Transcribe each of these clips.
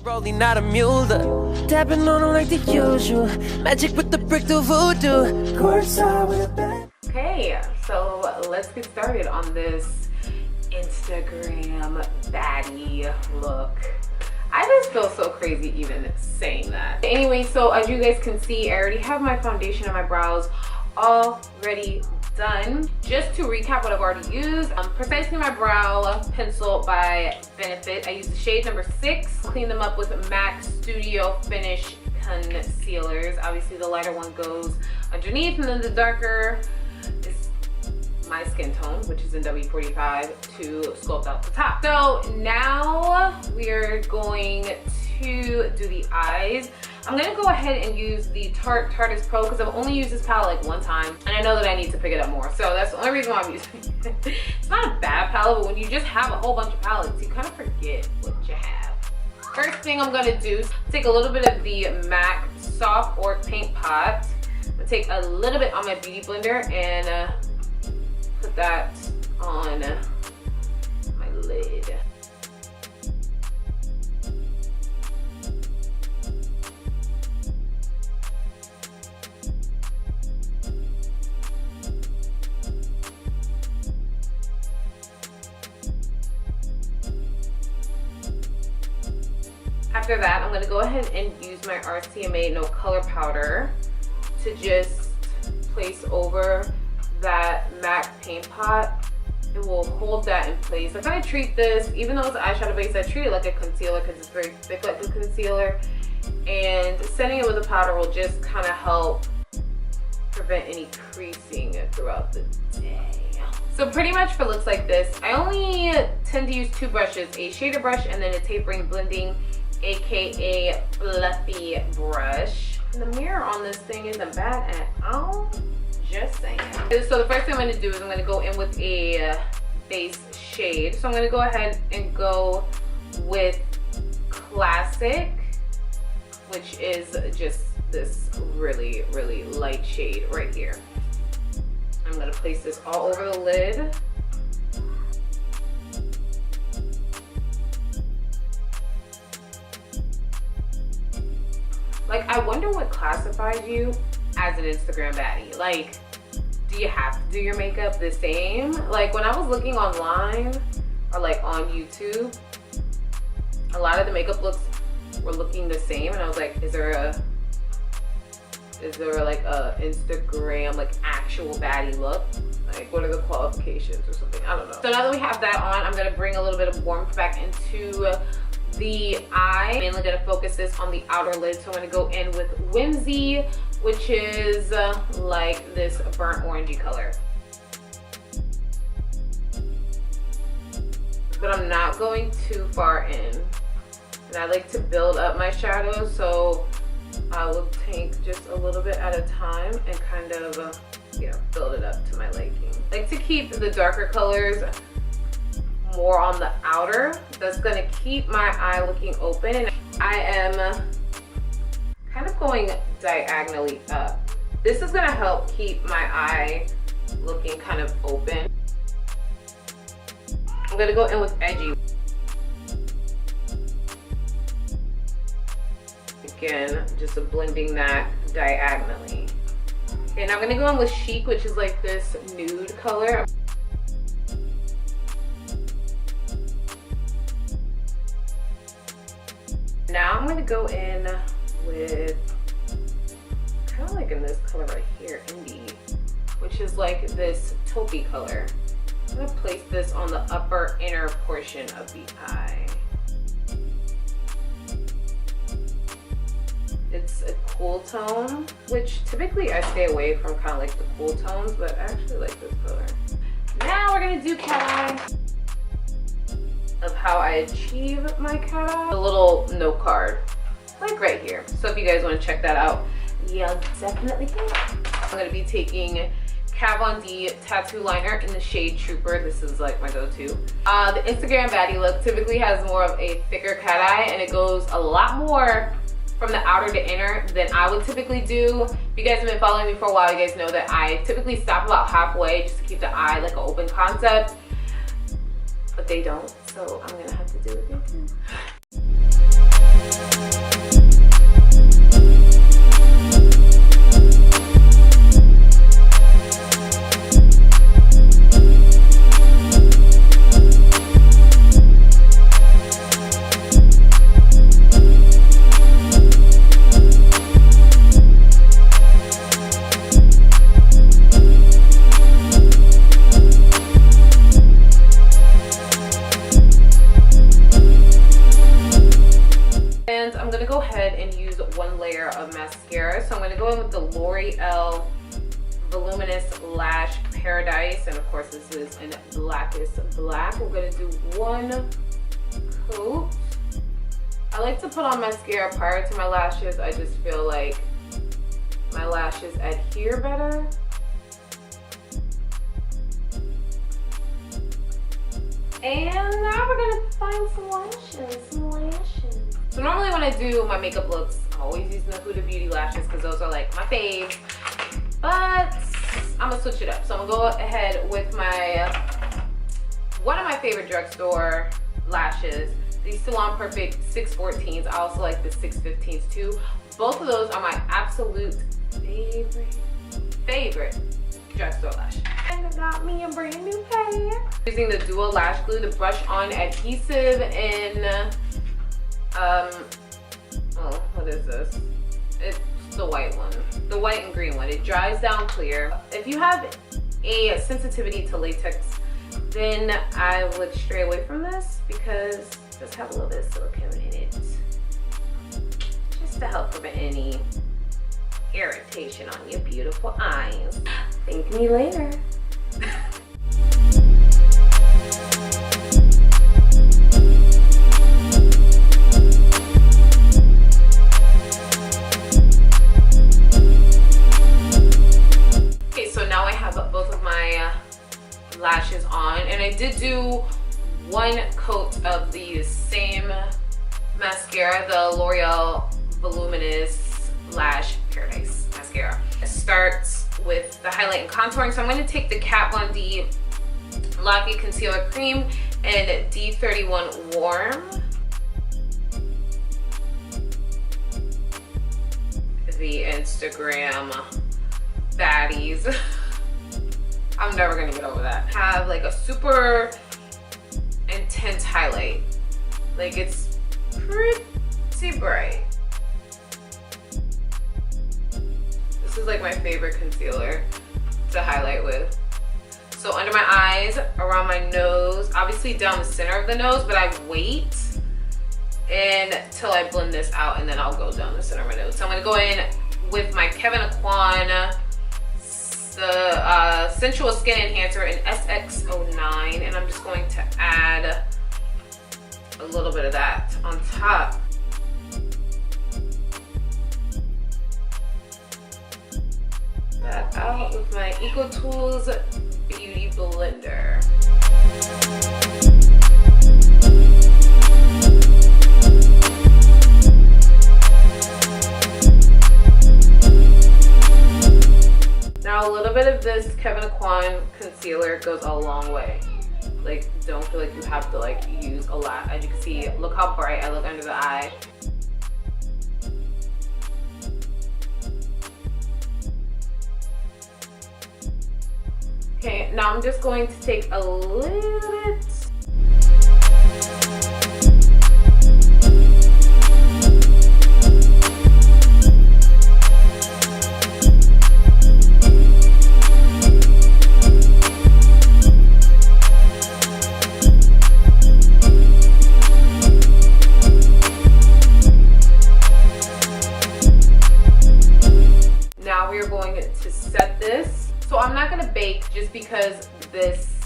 Rolling not a mule, tapping on them like the usual. Magic with the brick to voodoo. Okay, so let's get started on this Instagram baddie look. I just feel so crazy even saying that. Anyway, so as you guys can see, I already have my foundation and my brows already done. Just to recap what I've already used, Precisely My Brow Pencil by Benefit. I used the shade number 6, cleaned them up with MAC Studio Finish concealers. Obviously the lighter one goes underneath, and then the darker is my skin tone, which is in W45, to sculpt out the top. So now we are going to do the eyes. I'm gonna go ahead and use the Tarteist Pro because I've only used this palette like one time, and I know that I need to pick it up more. So that's the only reason why I'm using it. It's not a bad palette, but when you just have a whole bunch of palettes, you kind of forget what you have. First thing I'm gonna do is take a little bit of the MAC Soft Orc Paint Pot. I'm gonna take a little bit on my beauty blender and put that on my lid. After that, I'm going to go ahead and use my RCMA No Color Powder to just place over that MAC paint pot. It will hold that in place. I kind of treat this, even though it's an eyeshadow base, I treat it like a concealer because it's very thick like a concealer. And setting it with a powder will just kind of help prevent any creasing throughout the day. So pretty much for looks like this, I only tend to use 2 brushes, a shader brush and then a tapering blending, aka fluffy brush. And the mirror on this thing isn't bad at all, just saying. So the first thing I'm going to do is I'm going to go in with a base shade. So I'm going to go ahead and go with Classic, which is just this really, really light shade right here. I'm going to place this all over the lid. Like, I wonder what classifies you as an Instagram baddie. Like, do you have to do your makeup the same? Like, when I was looking online or like on YouTube, a lot of the makeup looks were looking the same, and I was like, is there like a Instagram like actual baddie look? Like, what are the qualifications or something? I don't know. So now that we have that on, I'm gonna bring a little bit of warmth back into the eye. I'm mainly gonna focus this on the outer lid, so I'm gonna go in with Whimsy, which is like this burnt orangey color. But I'm not going too far in. And I like to build up my shadows, so I will take just a little bit at a time and kind of, you know, build it up to my liking. I like to keep the darker colors more on the outer. That's gonna keep my eye looking open, and I am kind of going diagonally up. This is gonna help keep my eye looking kind of open. I'm gonna go in with Edgy. Again, just blending that diagonally. Okay, now I'm gonna go in with Chic, which is like this nude color. Now I'm gonna go in with kind of like in this color right here, Indie, which is like this taupey color. I'm gonna place this on the upper inner portion of the eye. It's a cool tone, which typically I stay away from kind of like the cool tones, but I actually like this color. Now we're gonna do cat eye. Of how I achieve my cat eye. A little note card, like right here. So if you guys want to check that out, you'll definitely can. I'm gonna be taking Katvondbeauty tattoo liner in the shade Trooper. This is like my go-to. The Instagram baddie look typically has more of a thicker cat eye, and it goes a lot more from the outer to inner than I would typically do. If you guys have been following me for a while, you guys know that I typically stop about halfway just to keep the eye like an open concept, but they don't, so I'm gonna have to do it again too. I'm gonna go ahead and use one layer of mascara. So I'm gonna go in with the L'Oreal Voluminous Lash Paradise, and of course this is in blackest black. We're gonna do one coat. I like to put on mascara prior to my lashes. I just feel like my lashes adhere better. And now we're gonna find some lashes, So normally when I do my makeup looks, I'm always using the Huda Beauty lashes because those are like my faves. But I'm gonna switch it up. So I'm gonna go ahead with my, one of my favorite drugstore lashes, these Salon Perfect 614s. I also like the 615s too. Both of those are my absolute favorite drugstore lash. And I got me a brand new pair. Using the Duo Lash Glue, the brush on adhesive in, oh, what is this? It's the white one, the white and green one. It dries down clear. If you have a sensitivity to latex, then I would stray away from this because it does have a little bit of silicone in it, just to help prevent any irritation on your beautiful eyes. Thank me later. Okay, so now I have both of my lashes on, and I did do one coat of the same mascara, the L'Oreal Voluminous Lash Paradise mascara. It starts with the highlight and contouring, so I'm going to take the Kat Von D Locky Concealer Cream and D31 Warm. The Instagram baddies. I'm never gonna get over that. Have like a super intense highlight. Like it's pretty bright. This is like my favorite concealer to highlight with. So under my eyes, around my nose, obviously down the center of the nose, but I wait until I blend this out and then I'll go down the center of my nose. So I'm gonna go in with my ᴑᴜᴜᴏ Sensual Skin Enhancer in SX09, and I'm just going to add a little bit of that on top. That out with my ᴑᴜᴜ Beauty Blender. Now a little bit of this ᴑᴜᴜᴏ concealer goes a long way. Like, don't feel like you have to like use a lot. As you can see, look how bright I look under the eye. Okay, now I'm just going to take a little bit. Now we are going to set this. So I'm not gonna bake just because this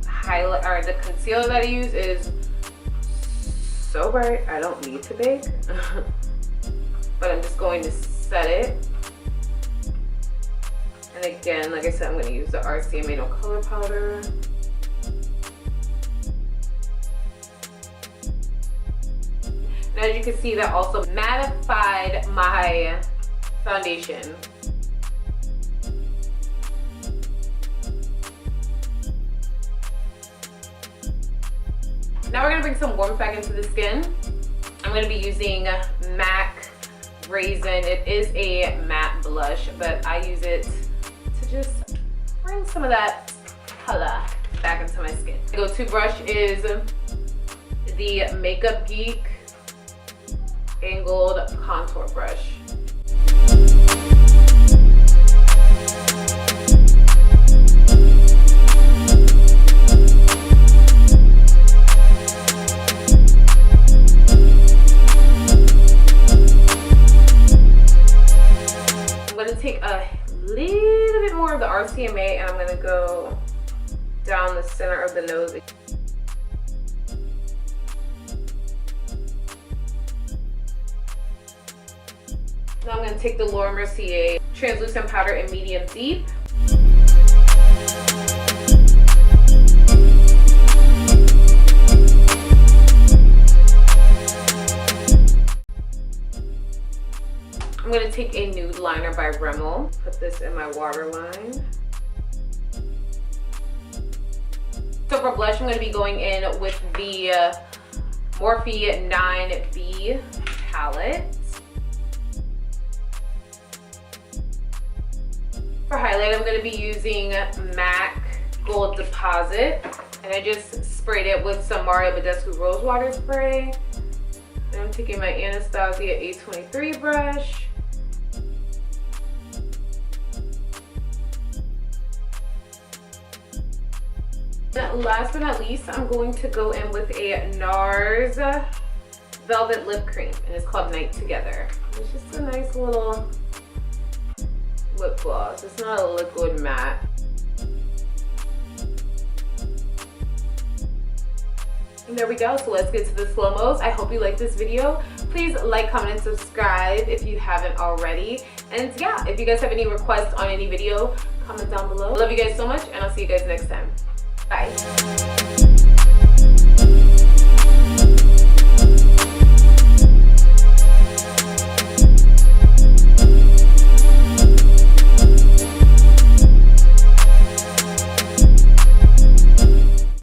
highlight or the concealer that I use is so bright. I don't need to bake, but I'm just going to set it. And again, like I said, I'm gonna use the RCMA No Color Powder. And as you can see, that also mattified my foundation. Now we're gonna bring some warmth back into the skin. I'm gonna be using MAC Raizin. It is a matte blush, but I use it to just bring some of that color back into my skin. My go-to brush is the Makeup Geek Angled Contour Brush. RCMA, and I'm gonna go down the center of the nose. Now I'm going to take the Laura Mercier translucent powder in medium deep. I'm going to take a nude liner by Rimmel, put this in my waterline. So for blush, I'm going to be going in with the Morphe 9B palette. For highlight, I'm going to be using MAC Gold Deposit, and I just sprayed it with some Mario Badescu Rose Water Spray. And I'm taking my Anastasia A23 brush. And last but not least, I'm going to go in with a NARS Velvet Lip Cream, and it's called Night Together. It's just a nice little lip gloss. It's not a liquid matte. And there we go. So let's get to the slow-mos. I hope you liked this video. Please like, comment, and subscribe if you haven't already. And yeah, if you guys have any requests on any video, comment down below. I love you guys so much, and I'll see you guys next time. Bye.